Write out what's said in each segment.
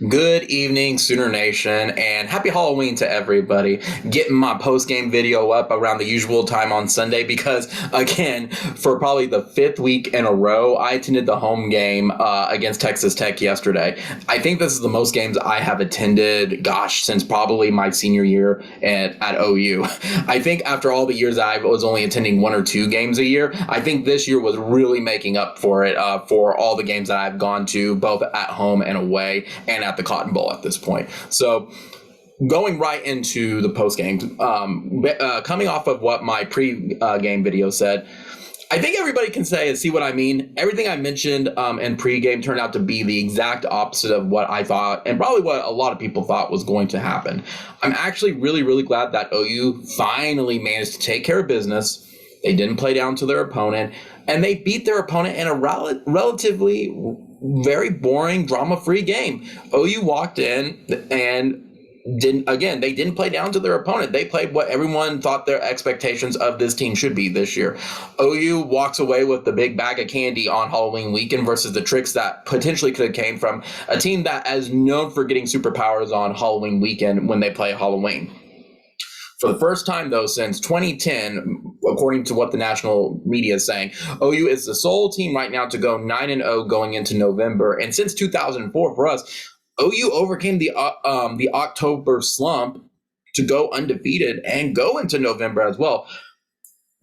Good evening, Sooner Nation, and happy Halloween to everybody. Getting my post-game video up around the usual time on Sunday because, again, for probably the fifth week in a row, I attended the home game against Texas Tech yesterday. I think this is the most games I have attended, since probably my senior year at OU. I think after all the years I was only attending one or two games a year, I think this year was really making up for it for all the games that I've gone to, both at home and away, and at the Cotton Bowl at this point. So going right into the post game, coming off of what my pre-game video said, I think everybody can say and see what I mean. Everything I mentioned in pregame turned out to be the exact opposite of what I thought, and probably what a lot of people thought was going to happen. I'm actually really, really glad that OU finally managed to take care of business. They didn't play down to their opponent, and they beat their opponent in a relatively very boring, drama-free game. OU walked in and they didn't play down to their opponent. They played what everyone thought their expectations of this team should be this year. OU walks away with the big bag of candy on Halloween weekend versus the tricks that potentially could have came from a team that is known for getting superpowers on Halloween weekend when they play Halloween. For the first time, though, since 2010, according to what the national media is saying, OU is the sole team right now to go 9-0 going into November. And since 2004, for us, OU overcame the October slump to go undefeated and go into November as well.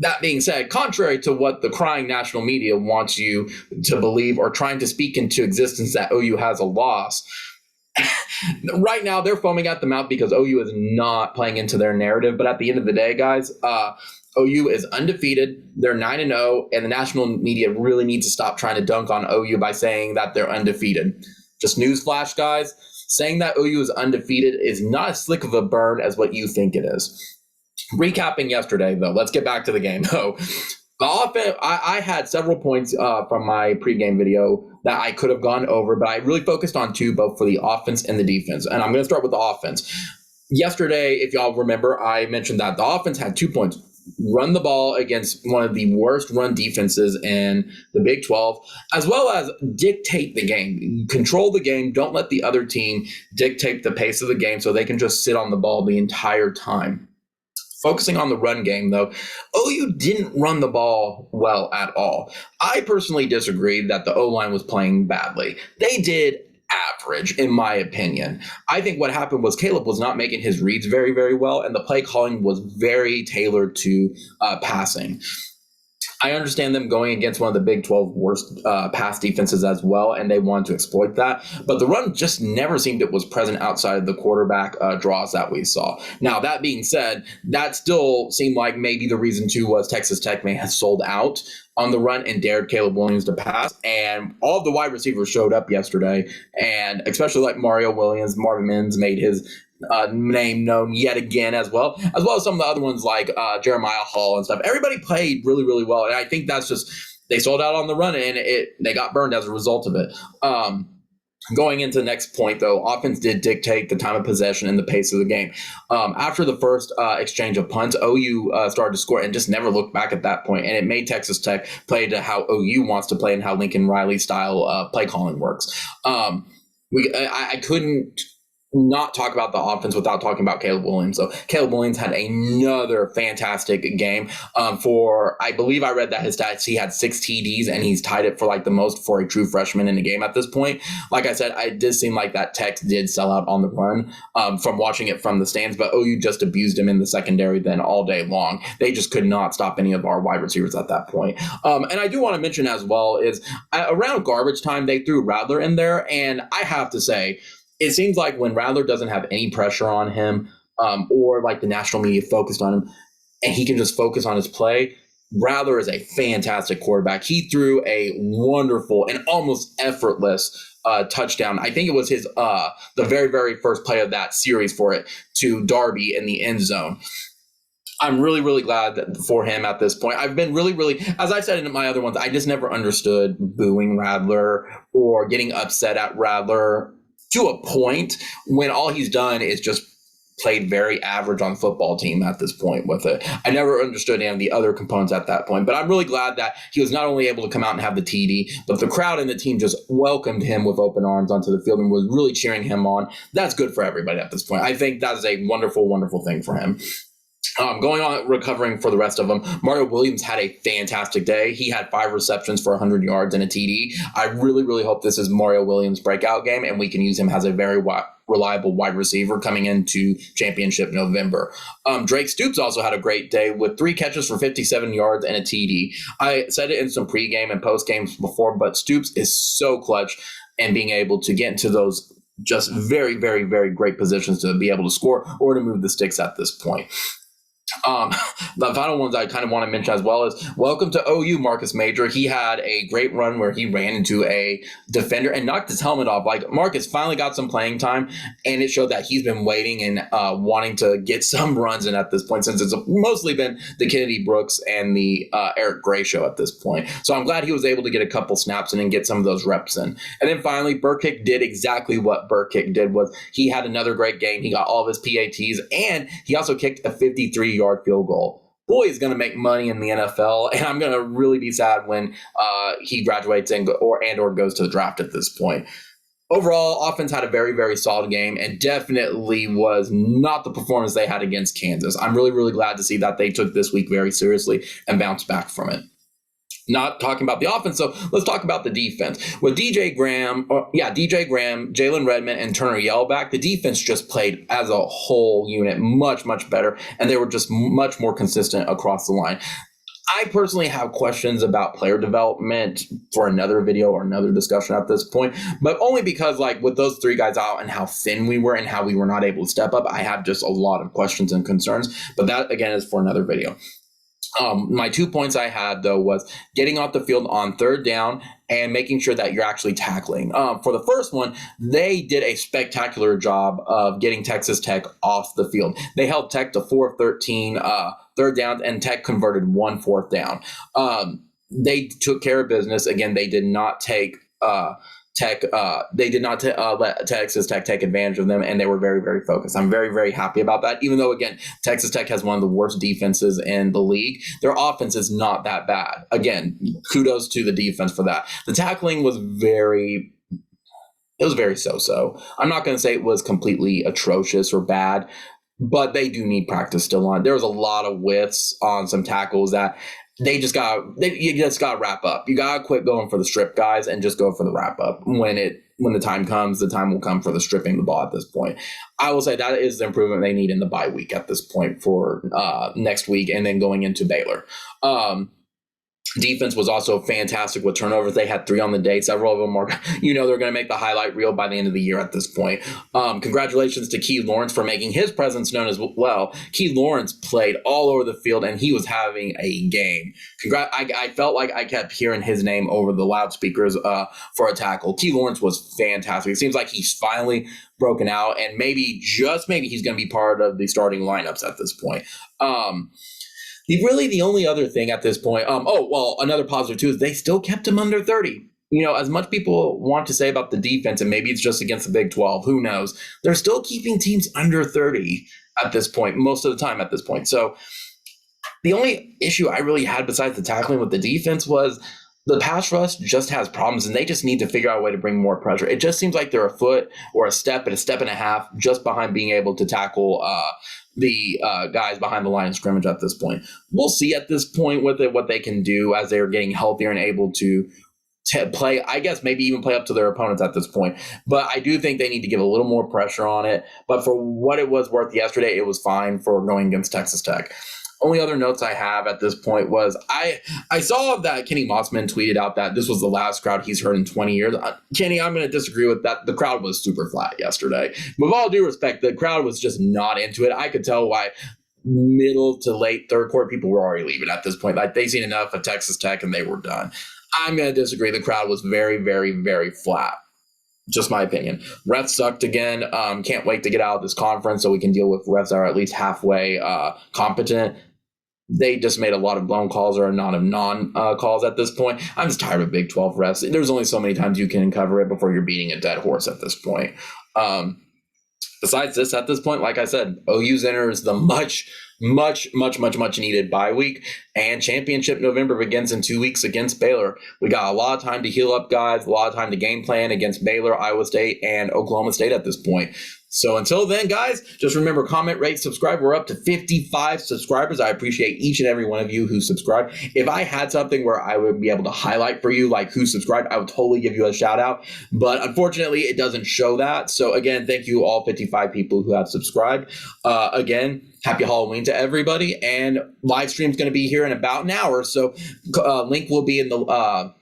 That being said, contrary to what the crying national media wants you to believe or trying to speak into existence that OU has a loss, right now they're foaming at the mouth because OU is not playing into their narrative. But at the end of the day, guys, OU is undefeated. They're 9-0, and the national media really needs to stop trying to dunk on OU by saying that they're undefeated. Just newsflash, guys, saying that OU is undefeated is not as slick of a burn as what you think it is. Recapping yesterday, though, let's get back to the game, though. The offense, I had several points from my pregame video that I could have gone over, but I really focused on two, both for the offense and the defense. And I'm going to start with the offense. Yesterday, if y'all remember, I mentioned that the offense had 2 points. Run the ball against one of the worst run defenses in the Big 12, as well as dictate the game. Control the game. Don't let the other team dictate the pace of the game so they can just sit on the ball the entire time. Focusing on the run game, though, OU didn't run the ball well at all. I personally disagree that the O-line was playing badly. They did average, in my opinion. I think what happened was Caleb was not making his reads very, very well, and the play calling was very tailored to passing. I understand them going against one of the Big 12 worst pass defenses as well, and they wanted to exploit that. But the run just never seemed it was present outside of the quarterback draws that we saw. Now, that being said, that still seemed like maybe the reason, too, was Texas Tech may have sold out on the run and dared Caleb Williams to pass. And all of the wide receivers showed up yesterday, and especially like Mario Williams, Marvin Mims made his name known yet again, as well as some of the other ones like Jeremiah Hall and stuff. Everybody played really, really well, and I think that's just they sold out on the run, and they got burned as a result of it. Going into the next point, though, offense did dictate the time of possession and the pace of the game. After the first exchange of punts, OU started to score and just never looked back at that point, and it made Texas Tech play to how OU wants to play and how Lincoln Riley style play calling works. I couldn't not talk about the offense without talking about Caleb Williams. So Caleb Williams had another fantastic game. I believe I read that his stats, he had 6 TDs, and he's tied it for like the most for a true freshman in a game at this point. Like I said, it did seem like that Tech did sell out on the run from watching it from the stands, but OU just abused him in the secondary then all day long. They just could not stop any of our wide receivers at that point. And I do want to mention as well is around garbage time, they threw Rattler in there, and I have to say, it seems like when Rattler doesn't have any pressure on him or like the national media focused on him and he can just focus on his play, Rattler is a fantastic quarterback. He threw a wonderful and almost effortless touchdown. I think it was his the very, very first play of that series for it to Darby in the end zone. I'm really, really glad for him at this point. I've been really, really, as I said in my other ones, I just never understood booing Rattler or getting upset at Rattler to a point when all he's done is just played very average on football team at this point with it. I never understood any of the other components at that point, but I'm really glad that he was not only able to come out and have the TD, but the crowd and the team just welcomed him with open arms onto the field and was really cheering him on. That's good for everybody at this point. I think that is a wonderful, wonderful thing for him. Going on, recovering for the rest of them, Mario Williams had a fantastic day. He had 5 receptions for 100 yards and a TD. I really, really hope this is Mario Williams' breakout game, and we can use him as a very reliable wide receiver coming into championship November. Drake Stoops also had a great day with 3 catches for 57 yards and a TD. I said it in some pregame and postgames before, but Stoops is so clutch and being able to get into those just very, very, very great positions to be able to score or to move the sticks at this point. The final ones I kind of want to mention as well is welcome to OU, Marcus Major. He had a great run where he ran into a defender and knocked his helmet off. Like, Marcus finally got some playing time, and it showed that he's been waiting and wanting to get some runs in at this point, since it's mostly been the Kennedy Brooks and the Eric Gray show at this point. So I'm glad he was able to get a couple snaps in and get some of those reps in. And then finally, Burkick did exactly what Burkick did. Was he had another great game. He got all of his PATs, and he also kicked a 53-yard field goal. Boy is going to make money in the NFL, and I'm going to really be sad when he graduates or goes to the draft at this point. Overall, offense had a very, very solid game and definitely was not the performance they had against Kansas. I'm really, really glad to see that they took this week very seriously and bounced back from it. Not talking about the offense, so let's talk about the defense. With DJ Graham, Jalen Redmond, and Turner Yell back, the defense just played as a whole unit much, much better, and they were just much more consistent across the line. I personally have questions about player development for another video or another discussion at this point, but only because, like, with those 3 guys out and how thin we were and how we were not able to step up, I have just a lot of questions and concerns, but that, again, is for another video. My 2 points I had, though, was getting off the field on 3rd down and making sure that you're actually tackling. For the first one, they did a spectacular job of getting Texas Tech off the field. They held Tech to 4 of 13 3rd downs, and Tech converted 1 4th down. They took care of business. Again, they did not take let Texas Tech take advantage of them, and they were very, very focused. I'm very, very happy about that. Even though, again, Texas Tech has one of the worst defenses in the league, their offense is not that bad. Again, kudos to the defense for that. The tackling was very so-so. I'm not going to say it was completely atrocious or bad, but they do need practice still on. There was a lot of whiffs on some tackles that you just got to wrap up. You got to quit going for the strip guys and just go for the wrap up. When the time comes, the time will come for the stripping the ball at this point. I will say that is the improvement they need in the bye week at this point for next week and then going into Baylor. Defense was also fantastic with turnovers. They had 3 on the day. Several of them are, they're going to make the highlight reel by the end of the year at this point. Congratulations to Key Lawrence for making his presence known as well. Key Lawrence played all over the field, and he was having a game. I felt like I kept hearing his name over the loudspeakers for a tackle. Key Lawrence was fantastic. It seems like he's finally broken out, and maybe, just maybe, he's going to be part of the starting lineups at this point. The only other thing at this point, another positive too, is they still kept him under 30. As much people want to say about the defense, and maybe it's just against the Big 12, who knows? They're still keeping teams under 30 at this point, most of the time at this point. So the only issue I really had besides the tackling with the defense was the pass rush just has problems, and they just need to figure out a way to bring more pressure. It just seems like they're a foot or a step and a half just behind being able to tackle the guys behind the line of scrimmage at this point. We'll see at this point with it what they can do as they're getting healthier and able to play, I guess, maybe even play up to their opponents at this point. But I do think they need to give a little more pressure on it. But for what it was worth yesterday, it was fine for going against Texas Tech. Only other notes I have at this point was I saw that Kenny Mossman tweeted out that this was the last crowd he's heard in 20 years. Kenny, I'm going to disagree with that. The crowd was super flat yesterday. With all due respect, the crowd was just not into it. I could tell why middle to late third quarter people were already leaving at this point. Like, they seen enough of Texas Tech and they were done. I'm going to disagree. The crowd was very, very, very flat. Just my opinion. Refs sucked again. Can't wait to get out of this conference so we can deal with refs that are at least halfway competent. They just made a lot of blown calls or a lot of non-calls at this point. I'm just tired of Big 12 refs. There's only so many times you can cover it before you're beating a dead horse at this point. The besides this, at this point, like I said, OU's enters the much needed bye week, and championship November begins in 2 weeks against Baylor. We got a lot of time to heal up, guys, a lot of time to game plan against Baylor, Iowa State, and Oklahoma State at this point. So until then, guys, just remember, comment, rate, subscribe. We're up to 55 subscribers. I appreciate each and every one of you who subscribe. If I had something where I would be able to highlight for you, like who subscribed, I would totally give you a shout out. But unfortunately, it doesn't show that. So again, thank you all 55 people who have subscribed. Again, happy Halloween to everybody. And live stream is going to be here in about an hour. So link will be in the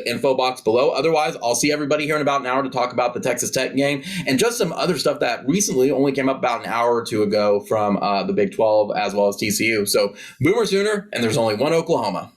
info box below. Otherwise, I'll see everybody here in about an hour to talk about the Texas Tech game and just some other stuff that recently only came up about an hour or two ago from the Big 12 as well as TCU. So Boomer Sooner, and there's only one Oklahoma.